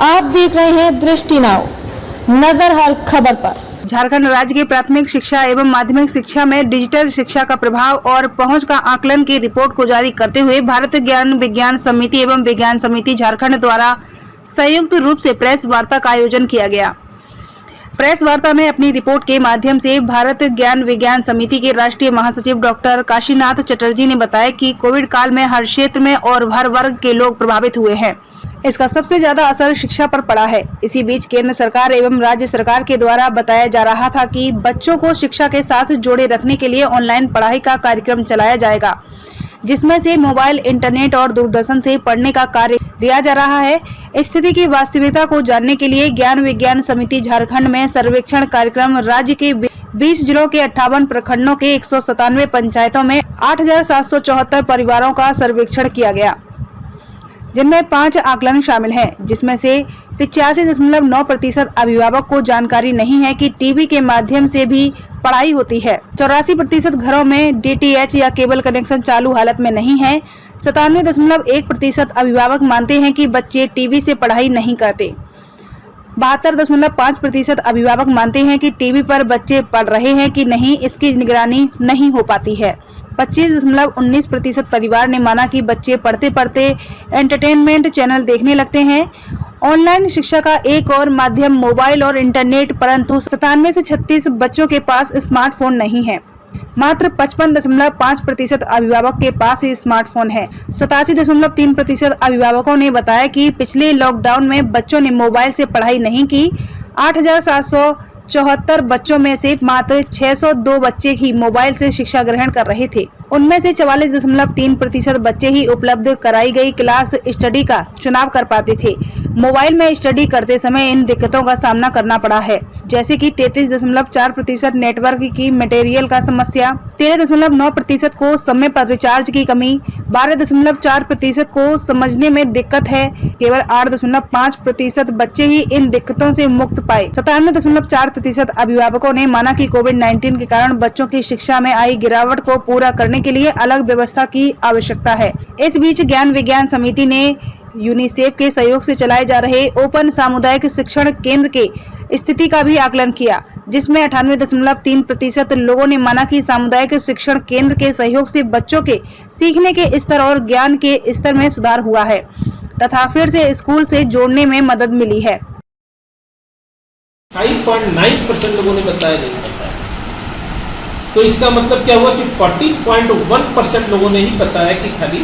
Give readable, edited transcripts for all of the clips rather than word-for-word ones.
आप देख रहे हैं दृष्टि नाउ, नजर हर खबर पर। झारखंड राज्य की प्राथमिक शिक्षा एवं माध्यमिक शिक्षा में डिजिटल शिक्षा का प्रभाव और पहुंच का आकलन की रिपोर्ट को जारी करते हुए भारत ज्ञान विज्ञान समिति एवं विज्ञान समिति झारखंड द्वारा संयुक्त रूप से प्रेस वार्ता का आयोजन किया गया। प्रेस वार्ता में अपनी रिपोर्ट के माध्यम से भारत ज्ञान विज्ञान समिति के राष्ट्रीय महासचिव डॉक्टर काशीनाथ चटर्जी ने बताया कि कोविड काल में हर क्षेत्र में और हर वर्ग के लोग प्रभावित हुए हैं। इसका सबसे ज्यादा असर शिक्षा पर पड़ा है। इसी बीच केंद्र सरकार एवं राज्य सरकार के द्वारा बताया जा रहा था कि बच्चों को शिक्षा के साथ जोड़े रखने के लिए ऑनलाइन पढ़ाई का कार्यक्रम चलाया जाएगा, जिसमें से मोबाइल, इंटरनेट और दूरदर्शन से पढ़ने का कार्य दिया जा रहा है। स्थिति की वास्तविकता को जानने के लिए ज्ञान विज्ञान समिति झारखंड में सर्वेक्षण कार्यक्रम राज्य के 20 जिलों के 58 प्रखंडों के 197 पंचायतों में 8,774 परिवारों का सर्वेक्षण किया गया, जिनमें 5 आकलन शामिल हैं, जिसमें से 85.9% अभिभावक को जानकारी नहीं है कि टीवी के माध्यम से भी पढ़ाई होती है। 84% घरों में डीटीएच या केबल कनेक्शन चालू हालत में नहीं है। 97.1% अभिभावक मानते हैं कि बच्चे टीवी से पढ़ाई नहीं करते। 72.5% अभिभावक मानते हैं कि टीवी पर बच्चे पढ़ रहे हैं कि नहीं, इसकी निगरानी नहीं हो पाती है। 25.19% परिवार ने माना कि बच्चे पढ़ते पढ़ते एंटरटेनमेंट चैनल देखने लगते हैं। ऑनलाइन शिक्षा का एक और माध्यम मोबाइल और इंटरनेट, परंतु 97 से 36 बच्चों के पास स्मार्टफोन नहीं है। मात्र 55.5% अभिभावक के पास ही स्मार्टफोन है। 87.3% अभिभावकों ने बताया कि पिछले लॉकडाउन में बच्चों ने मोबाइल से पढ़ाई नहीं की। 8,774 बच्चों में से मात्र 602 बच्चे ही मोबाइल से शिक्षा ग्रहण कर रहे थे। उनमें से 44.3% बच्चे ही उपलब्ध कराई गई क्लास स्टडी का चुनाव कर पाते थे। मोबाइल में स्टडी करते समय इन दिक्कतों का सामना करना पड़ा है, जैसे कि 33.4% नेटवर्क की मटेरियल का समस्या, 13.9% को समय पर रिचार्ज की कमी, 12.4% को समझने में दिक्कत है। केवल 8.5% बच्चे ही इन दिक्कतों से मुक्त पाए। 97.4% अभिभावकों ने माना कि कोविड-19 के कारण बच्चों की शिक्षा में आई गिरावट को पूरा करने के लिए अलग व्यवस्था की आवश्यकता है। इस बीच ज्ञान विज्ञान समिति ने यूनिसेफ के सहयोग से चलाए जा रहे ओपन सामुदायिक शिक्षण केंद्र के स्थिति का भी आकलन किया, जिसमें 98.3% लोगों ने माना कि सामुदायिक शिक्षण केंद्र के सहयोग से बच्चों के सीखने के स्तर और ज्ञान के स्तर में सुधार हुआ है तथा फिर से स्कूल से जोड़ने में मदद मिली है। 5.9% लोगों ने बताया नहीं बताया, तो इसका मतलब क्या हुआ कि 14.1% लोगों ने ही बताया कि खाली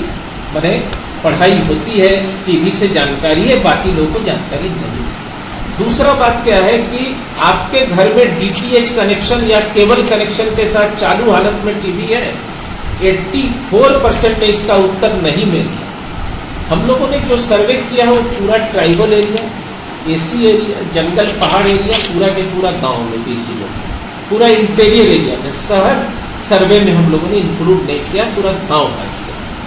मैंने पढ़ाई होती है, टीवी से जानकारी है, बाकी लोगों को जानकारी नहीं। दूसरा बात क्या है कि आपके घर में डीटीएच कनेक्शन या केबल कनेक्शन के साथ चालू हालत में टीवी है। 84% ने इसका उत्तर नहीं में दिया। हम लोगों ने जो सर्वे किया है वो पूरा ट्राइबल एरिया, एसी एरिया, जंगल पहाड़ एरिया, पूरा के पूरा गाँव में 20 जिलों में, पूरा इंटीरियर एरिया में, शहर सर्वे में हम लोगों ने इंक्लूड नहीं किया, पूरा गाँव का।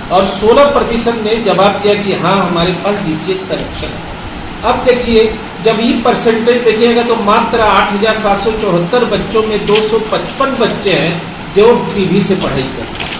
और 16% ने जवाब दिया कि हाँ हमारे पास डीटीएच कनेक्शन है। अब देखिए, जब ये परसेंटेज देखिएगा तो मात्र 8,774 बच्चों में 255 बच्चे हैं जो टीवी से पढ़ाई करते हैं।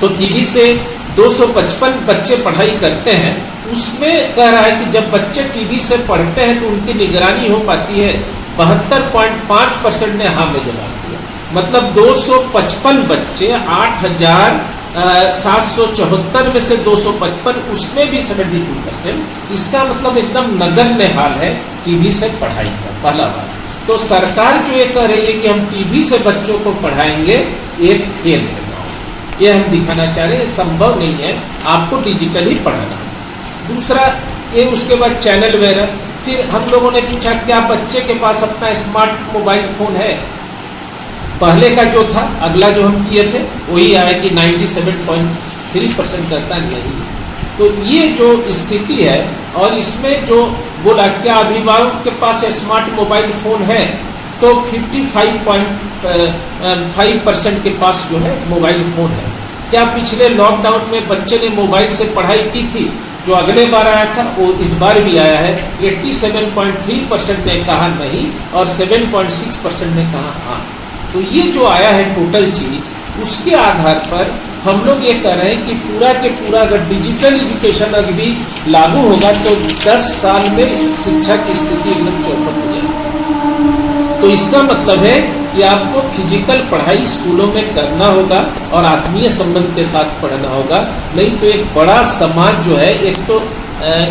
तो टीवी से 255 बच्चे पढ़ाई करते हैं, उसमें कह रहा है कि जब बच्चे टीवी से पढ़ते हैं तो उनकी निगरानी हो पाती है। 72.5% ने हाँ में जवाब दिया। मतलब 255 बच्चे 8,774 में से 255, उसमें भी 72%। इसका मतलब एकदम नगण्य हाल है टीवी से पढ़ाई का। पहला बात तो सरकार जो ये कह रही है कि हम टीवी से बच्चों को पढ़ाएंगे, एक फेल है। ये हम दिखाना चाह रहे हैं, संभव नहीं है, आपको डिजिटली पढ़ाना। दूसरा ये, उसके बाद चैनल वगैरह। फिर हम लोगों ने पूछा क्या बच्चे के पास अपना स्मार्ट मोबाइल फोन है। पहले का जो था, अगला जो हम किए थे वही आया कि 97.3% कहता नहीं। तो ये जो स्थिति है, और इसमें जो बोला क्या अभिभावक के पास स्मार्ट मोबाइल फोन है, तो 55.5% के पास जो है मोबाइल फोन है। क्या पिछले लॉकडाउन में बच्चे ने मोबाइल से पढ़ाई की थी? जो अगले बार आया था वो इस बार भी आया है। 87.3% ने कहा नहीं और 7.6% ने कहा हाँ। तो ये जो आया है टोटल चीज, उसके आधार पर हम लोग ये कह रहे हैं कि पूरा के पूरा अगर डिजिटल एजुकेशन अगर भी लागू होगा तो 10 साल में शिक्षा की स्थिति एकदम चौपट हो जाएगी। तो इसका मतलब है कि आपको फिजिकल पढ़ाई स्कूलों में करना होगा और आत्मीय संबंध के साथ पढ़ना होगा, नहीं तो एक बड़ा समाज जो है, एक तो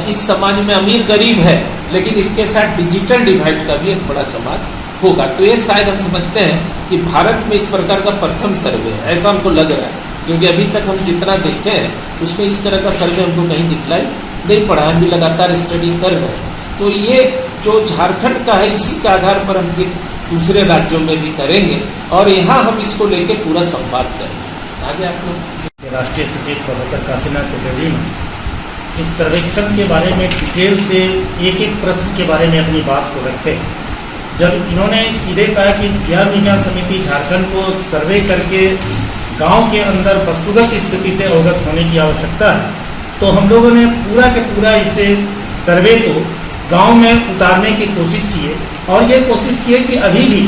इस समाज में अमीर गरीब है, लेकिन इसके साथ डिजिटल डिवाइड का भी एक बड़ा समाज होगा। तो ये शायद हम समझते हैं कि भारत में इस प्रकार का प्रथम सर्वे है, ऐसा हमको लग रहा है, क्योंकि अभी तक हम जितना देखे हैं उसमें इस तरह का सर्वे हमको कहीं दिखलाई नहीं पड़ा। हम भी लगातार स्टडी कर रहे हैं। तो ये जो झारखंड का है, इसी के आधार पर हम फिर दूसरे राज्यों में भी करेंगे और यहाँ हम इसको लेके पूरा संवाद करेंगे। आगे आप लोग। राष्ट्रीय सचिव प्रोफेसर काशीनाथ चतुर्वेदी ने इस सर्वेक्षण के बारे में डिटेल से एक एक प्रश्न के बारे में अपनी बात को रखे। जब इन्होंने सीधे कहा कि ज्ञान विज्ञान समिति झारखंड को सर्वे करके गांव के अंदर वस्तुगत स्थिति से अवगत होने की आवश्यकता है, तो हम लोगों ने पूरा के पूरा इसे सर्वे को गांव में उतारने की कोशिश की है और ये कोशिश की है कि अभी भी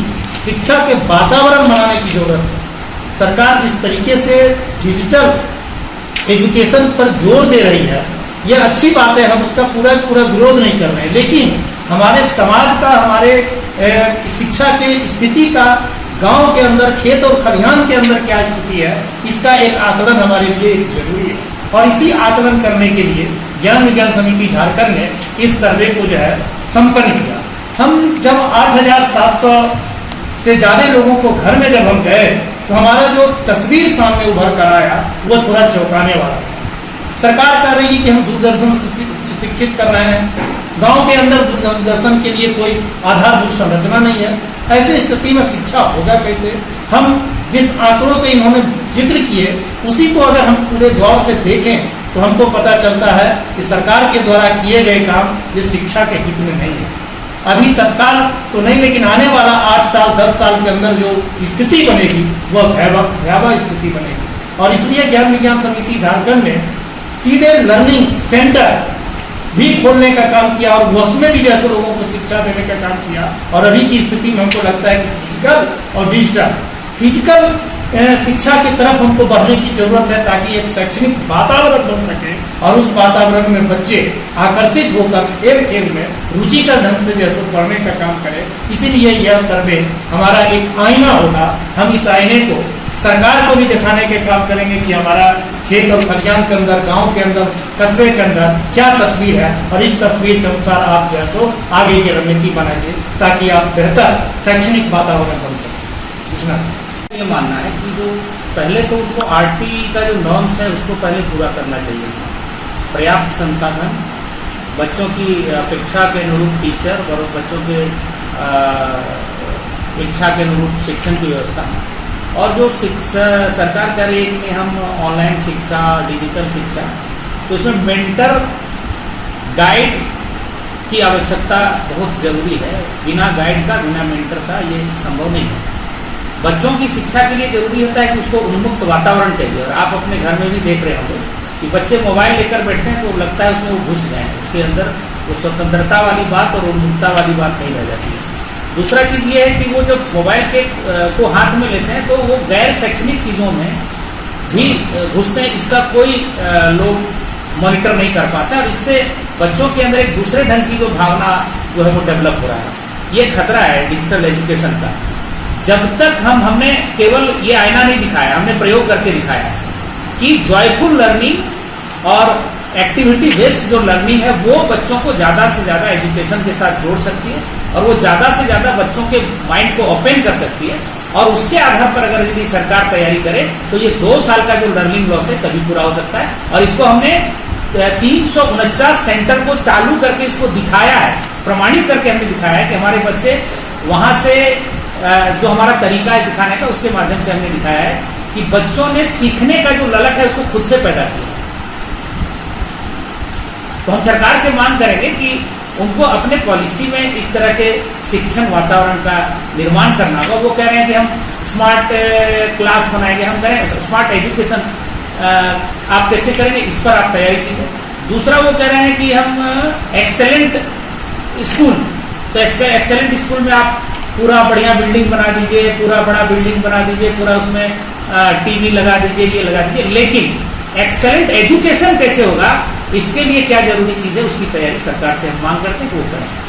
शिक्षा के वातावरण बनाने की जरूरत है। सरकार जिस तरीके से डिजिटल एजुकेशन पर जोर दे रही है, ये अच्छी बात है, हम उसका पूरा विरोध नहीं कर रहे हैं, लेकिन हमारे समाज का, हमारे शिक्षा के स्थिति का गांव के अंदर, खेत और खलिहान के अंदर क्या स्थिति है, इसका एक आकलन हमारे लिए जरूरी है। और इसी आकलन करने के लिए ज्ञान विज्ञान समिति झारखंड ने इस सर्वे को जो है संपन्न किया। हम जब 8,700 से ज़्यादा लोगों को घर में जब हम गए तो हमारा जो तस्वीर सामने उभर कर आया वो थोड़ा चौंकाने वाला। सरकार कह रही है कि हम दूरदर्शन से शिक्षित कर रहे हैं, गांव के अंदर दूरदर्शन के लिए कोई आधारभूत संरचना नहीं है। ऐसी स्थिति में शिक्षा होगा कैसे? हम जिस आंकड़ों पे इन्होंने जिक्र किए उसी को अगर हम पूरे गौर से देखें तो हमको पता चलता है कि सरकार के द्वारा किए गए काम ये शिक्षा के हित में नहीं है। अभी तत्काल तो नहीं, लेकिन आने वाला 8 साल 10 साल के अंदर जो स्थिति बनेगी वह भयावह स्थिति बनेगी। और इसलिए ज्ञान विज्ञान समिति झारखंड ने सीधे लर्निंग सेंटर भी खोलने का काम किया और उसमें भी जैसे लोगों को शिक्षा देने का काम किया। और अभी की स्थिति में हमको लगता है कि फिजिकल शिक्षा की तरफ हमको बढ़ने की जरूरत है, ताकि एक शैक्षणिक वातावरण बन सके और उस वातावरण में बच्चे आकर्षित होकर खेल खेल में रुचि का ढंग से जैसे पढ़ने का काम करें। इसीलिए यह सर्वे हमारा एक आईना होगा। हम इस आईने को सरकार को भी दिखाने के काम करेंगे कि हमारा खेत और खलिहान के अंदर, गांव के अंदर, कस्बे के अंदर क्या तस्वीर है, और इस तस्वीर के अनुसार आप जो है तो आगे की रणनीति बनाइए ताकि आप बेहतर शैक्षणिक वातावरण बन सकें। ये मानना है कि जो पहले तो उनको आरटी का जो नॉर्म्स है उसको पहले पूरा करना चाहिए। पर्याप्त संसाधन, बच्चों की अपेक्षा के अनुरूप टीचर और बच्चों के इच्छा के अनुरूप शिक्षण की व्यवस्था, और जो सरकार कह रही है कि हम ऑनलाइन शिक्षा, डिजिटल शिक्षा, तो उसमें मेंटर गाइड की आवश्यकता बहुत ज़रूरी है। बिना गाइड का, बिना मेंटर का ये संभव नहीं है। बच्चों की शिक्षा के लिए जरूरी होता है कि उसको उन्मुक्त वातावरण चाहिए। और आप अपने घर में भी देख रहे होंगे कि बच्चे मोबाइल लेकर बैठते हैं तो लगता है उसमें वो घुस गए हैं, उसके अंदर वो स्वतंत्रता वाली बात और उन्मुक्तता वाली बात नहीं रह जाती है। दूसरा चीज़ ये है कि वो जब मोबाइल को हाथ में लेते हैं तो वो गैर शैक्षणिक चीज़ों में भी घुसते हैं। इसका कोई लोग मॉनिटर नहीं कर पाते और इससे बच्चों के अंदर एक दूसरे ढंग की जो भावना जो है वो डेवलप हो रहा है। ये खतरा है डिजिटल एजुकेशन का। जब तक हमने केवल ये आईना नहीं दिखाया, हमने प्रयोग करके दिखाया कि जॉयफुल लर्निंग और एक्टिविटी बेस्ड जो लर्निंग है वो बच्चों को ज़्यादा से ज़्यादा एजुकेशन के साथ जोड़ सकती है और वो ज़्यादा से ज़्यादा बच्चों के माइंड को ओपन कर सकती है। और उसके आधार पर अगर यदि सरकार तैयारी करे तो ये 2 साल का जो लर्निंग लॉस है तभी पूरा हो सकता है। और इसको हमने 349 सेंटर को चालू करके इसको दिखाया है, प्रमाणित करके हमने दिखाया है कि हमारे बच्चे वहाँ से जो हमारा तरीका है सिखाने का उसके माध्यम से हमने दिखाया है कि बच्चों ने सीखने का जो ललक है उसको खुद से पैदा किया। तो हम सरकार से मांग करेंगे कि उनको अपने पॉलिसी में इस तरह के शिक्षण वातावरण का निर्माण करना होगा। वो कह रहे हैं कि हम स्मार्ट क्लास बनाएंगे, हम कह रहे हैं स्मार्ट एजुकेशन आप कैसे करेंगे, इस पर आप तैयारी कीजिए। दूसरा वो कह रहे हैं कि हम एक्सेलेंट स्कूल, तो इसका एक्सेलेंट स्कूल में आप पूरा बढ़िया बिल्डिंग बना दीजिए, पूरा बड़ा बिल्डिंग बना दीजिए, पूरा उसमें टीवी लगा दीजिए, ये लगा दीजिए, लेकिन एक्सेलेंट एजुकेशन कैसे होगा, इसके लिए क्या जरूरी चीज़ है, उसकी तैयारी सरकार से हम मांग करते हैं कि वो करें।